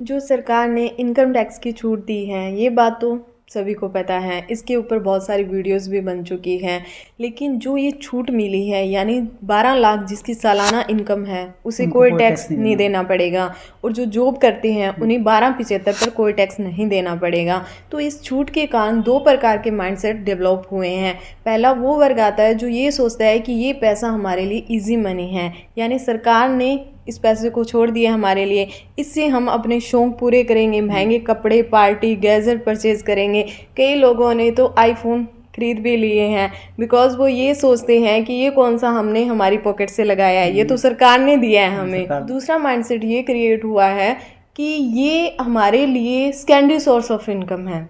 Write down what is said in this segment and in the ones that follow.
जो सरकार ने इनकम टैक्स की छूट दी है ये बात तो सभी को पता है। इसके ऊपर बहुत सारी वीडियोस भी बन चुकी हैं। लेकिन जो ये छूट मिली है यानी 12 लाख जिसकी सालाना इनकम है उसे उनको कोई कोई टैक्स टैक्स नहीं नहीं देना। देना पड़ेगा। और जो जॉब करते हैं उन्हें 1275 पर कोई टैक्स नहीं देना पड़ेगा। तो इस छूट के कारण दो प्रकार के माइंडसेट डेवलप हुए हैं। पहला वो वर्ग आता है जो ये सोचता है कि ये पैसा हमारे लिए इजी मनी है, यानी सरकार ने इस पैसे को छोड़ दिया हमारे लिए, इससे हम अपने शौक पूरे करेंगे, महंगे कपड़े, पार्टी, गैजेट परचेज करेंगे। कई लोगों ने तो आईफोन खरीद भी लिए हैं बिकॉज वो ये सोचते हैं कि ये कौन सा हमने हमारी पॉकेट से लगाया है, ये तो सरकार ने दिया है हमें। सरकार। दूसरा माइंडसेट ये क्रिएट हुआ है कि ये हमारे लिए सेकेंडरी सोर्स ऑफ इनकम है,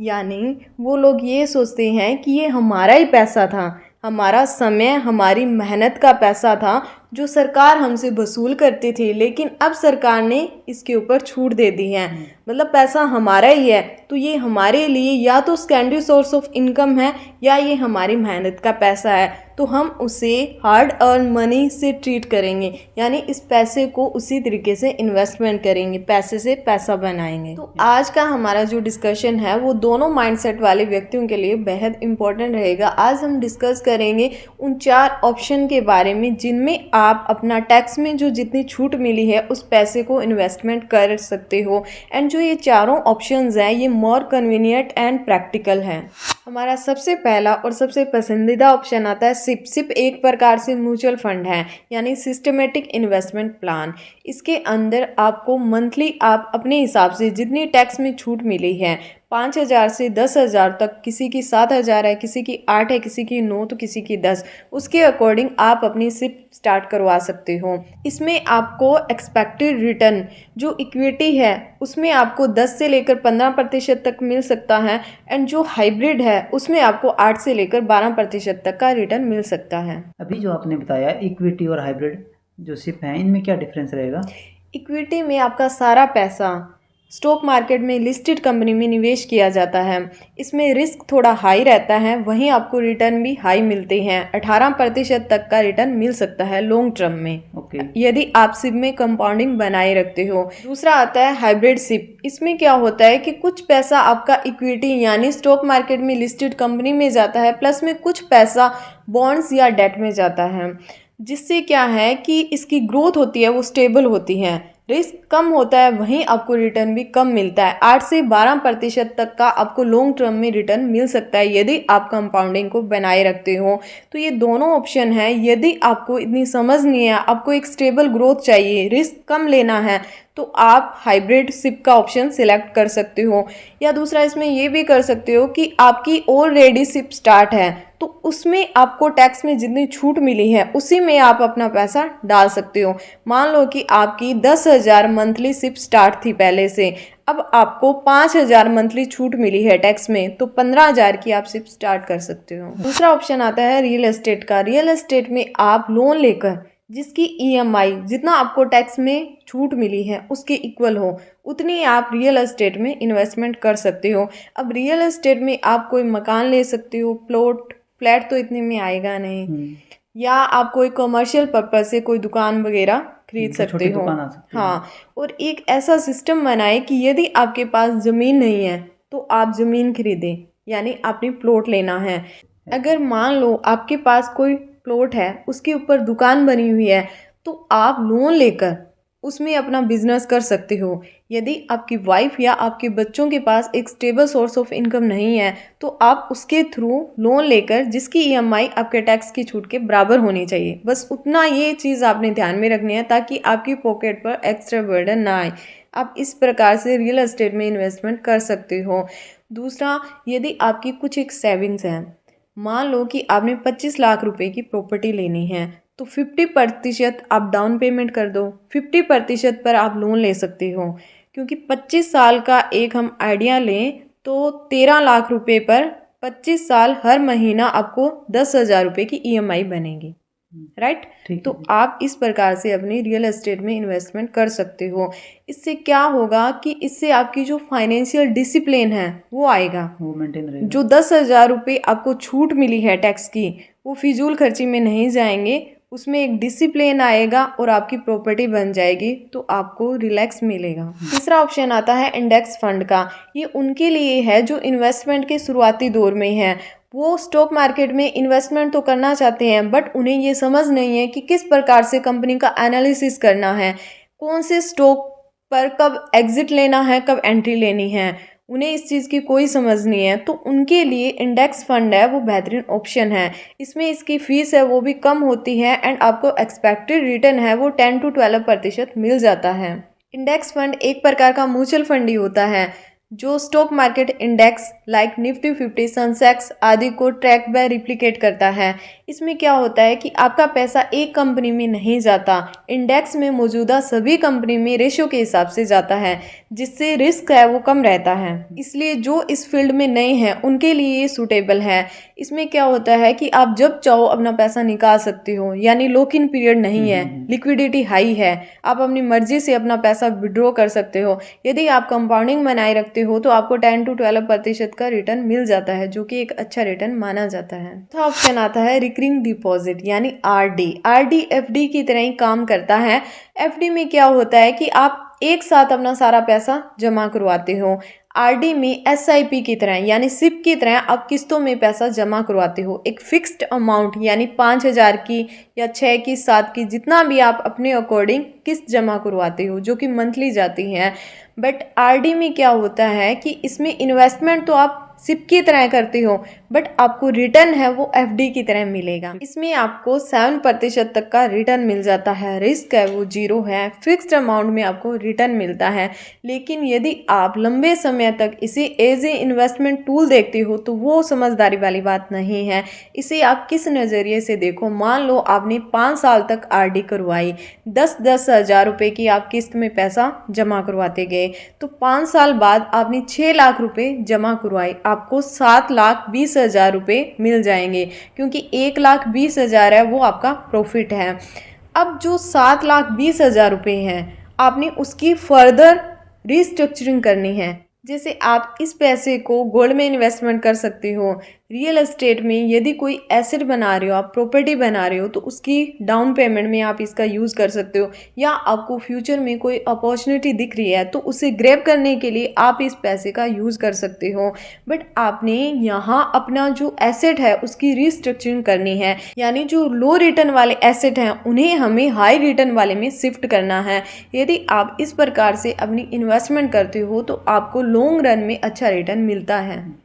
यानी वो लोग ये सोचते हैं कि ये हमारा ही पैसा था, हमारा समय, हमारी मेहनत का पैसा था जो सरकार हमसे वसूल करती थी, लेकिन अब सरकार ने इसके ऊपर छूट दे दी है। मतलब पैसा हमारा ही है तो ये हमारे लिए या तो सेकेंडरी सोर्स ऑफ इनकम है या ये हमारी मेहनत का पैसा है, तो हम उसे हार्ड अर्न मनी से ट्रीट करेंगे, यानी इस पैसे को उसी तरीके से इन्वेस्टमेंट करेंगे, पैसे से पैसा बनाएंगे। तो आज का हमारा जो डिस्कशन है वो दोनों माइंडसेट वाले व्यक्तियों के लिए बेहद इंपॉर्टेंट रहेगा। आज हम डिस्कस करेंगे उन 4 ऑप्शन के बारे में जिनमें आप अपना टैक्स में जो जितनी छूट मिली है उस पैसे को इन्वेस्टमेंट कर सकते हो। एंड जो ये चारों ऑप्शंस हैं ये मोर कन्वीनियंट एंड प्रैक्टिकल हैं। हमारा सबसे पहला और सबसे पसंदीदा ऑप्शन आता है सिप। सिप एक प्रकार से म्यूचुअल फंड है, यानी सिस्टमेटिक इन्वेस्टमेंट प्लान। इसके अंदर आपको मंथली आप अपने हिसाब से जितनी टैक्स में छूट मिली है 5,000 से 10,000 तक, किसी की 7,000 है, किसी की 8 है, किसी की 9 तो किसी की 10, उसके अकॉर्डिंग आप अपनी सिप स्टार्ट करवा सकते हो। इसमें आपको एक्सपेक्टेड रिटर्न जो इक्विटी है उसमें आपको 10 से लेकर 15% तक मिल सकता है। एंड जो हाइब्रिड है उसमें आपको 8 से लेकर 12% तक का रिटर्न मिल सकता है। अभी जो आपने बताया इक्विटी और हाइब्रिड जो सिप हैं इनमें क्या डिफरेंस रहेगा? इक्विटी में आपका सारा पैसा स्टॉक मार्केट में लिस्टेड कंपनी में निवेश किया जाता है। इसमें रिस्क थोड़ा हाई रहता है, वहीं आपको रिटर्न भी हाई मिलते हैं। 18% तक का रिटर्न मिल सकता है लॉन्ग टर्म में, यदि आप सिप में कंपाउंडिंग बनाए रखते हो। दूसरा आता है हाइब्रिड सिप। इसमें क्या होता है कि कुछ पैसा आपका इक्विटी यानी स्टॉक मार्केट में लिस्टेड कंपनी में जाता है, प्लस में कुछ पैसा बॉन्ड्स या डेट में जाता है, जिससे क्या है कि इसकी ग्रोथ होती है वो स्टेबल होती है, रिस्क कम होता है, वहीं आपको रिटर्न भी कम मिलता है। 8 से 12% तक का आपको लॉन्ग टर्म में रिटर्न मिल सकता है यदि आप कंपाउंडिंग को बनाए रखते हो। तो ये दोनों ऑप्शन है। यदि आपको इतनी समझ नहीं है, आपको एक स्टेबल ग्रोथ चाहिए, रिस्क कम लेना है, तो आप हाइब्रिड सिप का ऑप्शन सिलेक्ट कर सकते हो। या दूसरा इसमें ये भी कर सकते हो कि आपकी ऑलरेडी सिप स्टार्ट है तो उसमें आपको टैक्स में जितनी छूट मिली है उसी में आप अपना पैसा डाल सकते हो। मान लो कि आपकी 10,000 मंथली सिप स्टार्ट थी पहले से, अब आपको 5,000 मंथली छूट मिली है टैक्स में, तो 15,000 की आप सिप स्टार्ट कर सकते हो। दूसरा ऑप्शन आता है रियल एस्टेट का। रियल एस्टेट में आप लोन लेकर जिसकी ईएमआई जितना आपको टैक्स में छूट मिली है उसके इक्वल हो उतनी आप रियल एस्टेट में इन्वेस्टमेंट कर सकते हो। अब रियल एस्टेट में आप कोई मकान ले सकते हो, प्लॉट, फ्लैट तो इतने में आएगा नहीं, या आप कोई कमर्शियल पर्पज से कोई दुकान वगैरह खरीद सकते हो। हाँ, और एक ऐसा सिस्टम बनाए कि यदि आपके पास ज़मीन नहीं है तो आप ज़मीन खरीदें, यानी आपने प्लॉट लेना है। अगर मान लो आपके पास कोई प्लॉट है उसके ऊपर दुकान बनी हुई है तो आप लोन लेकर उसमें अपना बिजनेस कर सकते हो। यदि आपकी वाइफ या आपके बच्चों के पास एक स्टेबल सोर्स ऑफ इनकम नहीं है तो आप उसके थ्रू लोन लेकर जिसकी ईएमआई आपके टैक्स की छूट के बराबर होनी चाहिए, बस उतना ये चीज़ आपने ध्यान में रखनी है ताकि आपकी पॉकेट पर एक्स्ट्रा बर्डन ना आए। आप इस प्रकार से रियल एस्टेट में इन्वेस्टमेंट कर सकते हो। दूसरा, यदि आपकी कुछ एक सेविंग्स है, मान लो कि आपने 25 लाख रुपए की प्रॉपर्टी लेनी है तो 50% आप डाउन पेमेंट कर दो, 50% पर आप लोन ले सकते हो। क्योंकि 25 साल का एक हम आइडिया लें तो 13 लाख रुपए पर 25 साल हर महीना आपको 10,000 रुपये की ईएमआई बनेगी, राइट। तो आप इस प्रकार से अपनी रियल एस्टेट में इन्वेस्टमेंट कर सकते हो। इससे क्या होगा कि इससे आपकी जो फाइनेंशियल डिसिप्लिन है वो आएगा, वो मेंटेन रहेगा। जो 10,000 रुपये आपको छूट मिली है टैक्स की वो फिजूल खर्ची में नहीं जाएंगे, उसमें एक डिसिप्लिन आएगा और आपकी प्रॉपर्टी बन जाएगी, तो आपको रिलैक्स मिलेगा। तीसरा ऑप्शन आता है इंडेक्स फंड का। ये उनके लिए है जो इन्वेस्टमेंट के शुरुआती दौर में है। वो स्टॉक मार्केट में इन्वेस्टमेंट तो करना चाहते हैं, बट उन्हें ये समझ नहीं है कि किस प्रकार से कंपनी का एनालिसिस करना है, कौन से स्टॉक पर कब एग्जिट लेना है, कब एंट्री लेनी है। उन्हें इस चीज़ की कोई समझ नहीं है, तो उनके लिए इंडेक्स फंड है वो बेहतरीन ऑप्शन है। इसमें इसकी फ़ीस है वो भी कम होती है एंड आपको एक्सपेक्टेड रिटर्न है वो 10 to 12% मिल जाता है। इंडेक्स फंड एक प्रकार का म्यूचुअल फंड ही होता है जो stock market index like Nifty 50, Sensex आदि को ट्रैक व रिप्लिकेट करता है। इसमें क्या होता है कि आपका पैसा एक कंपनी में नहीं जाता, इंडेक्स में मौजूदा सभी कंपनी में रेशियो के हिसाब से जाता है, जिससे रिस्क है वो कम रहता है। इसलिए जो इस फील्ड में नए हैं उनके लिए ये सूटेबल है। इसमें क्या होता है कि आप जब चाहो अपना पैसा निकाल सकते हो, यानी लॉक इन पीरियड नहीं है, लिक्विडिटी हाई है, आप अपनी मर्जी से अपना पैसा विड्रॉ कर सकते हो। यदि आप कंपाउंडिंग बनाए रखते हो तो आपको 10 to 12% का रिटर्न मिल जाता है, जो कि एक अच्छा रिटर्न माना जाता है। तो ऑप्शन आता है रिकरिंग डिपॉजिट यानी आरडी। आरडी एफडी की तरह ही काम करता है। एफडी में क्या होता है कि आप एक साथ अपना सारा पैसा जमा करवाते हो। आरडी में एसआईपी की तरह यानी सिप की तरह आप किस्तों में पैसा जमा करवाते हो। एक फिक्स्ड अमाउंट यानी 5,000 की या 6 की, 7 की, जितना भी आप अपने अकॉर्डिंग किस्त जमा करवाते हो, जो कि मंथली जाती हैं। बट आरडी में क्या होता है कि इसमें इन्वेस्टमेंट तो आप सिप की तरह करते हो, बट आपको रिटर्न है वो एफडी की तरह मिलेगा। इसमें आपको 7% तक का रिटर्न मिल जाता है, रिस्क है वो 0 है, फिक्स्ड अमाउंट में आपको रिटर्न मिलता है। लेकिन यदि आप लंबे समय तक इसे एज ए इन्वेस्टमेंट टूल देखते हो तो वो समझदारी वाली बात नहीं है। इसे आप किस नज़रिए से देखो, मान लो आपने 5 साल तक आरडी करवाई, 10-10 हज़ार रुपये की आप किस्त में पैसा जमा करवाते गए, तो 5 साल बाद आपने 6 लाख रुपए जमा करवाए, आपको 7,20,000 रुपये मिल जाएंगे, क्योंकि 1,20,000 है वो आपका प्रॉफिट है। अब जो 7,20,000 रुपये हैं आपने उसकी फर्दर रिस्ट्रक्चरिंग करनी है। जैसे आप इस पैसे को गोल्ड में इन्वेस्टमेंट कर सकते हो, रियल एस्टेट में यदि कोई एसेट बना रहे हो, आप प्रॉपर्टी बना रहे हो, तो उसकी डाउन पेमेंट में आप इसका यूज़ कर सकते हो। या आपको फ्यूचर में कोई अपॉर्चुनिटी दिख रही है तो उसे ग्रैब करने के लिए आप इस पैसे का यूज़ कर सकते हो। बट आपने यहाँ अपना जो एसेट है उसकी रिस्ट्रक्चरिंग करनी है, यानी जो लो रिटर्न वाले एसेट हैं उन्हें हमें हाई रिटर्न वाले में शिफ्ट करना है। यदि आप इस प्रकार से अपनी इन्वेस्टमेंट करते हो तो आपको लॉन्ग रन में अच्छा रिटर्न मिलता है।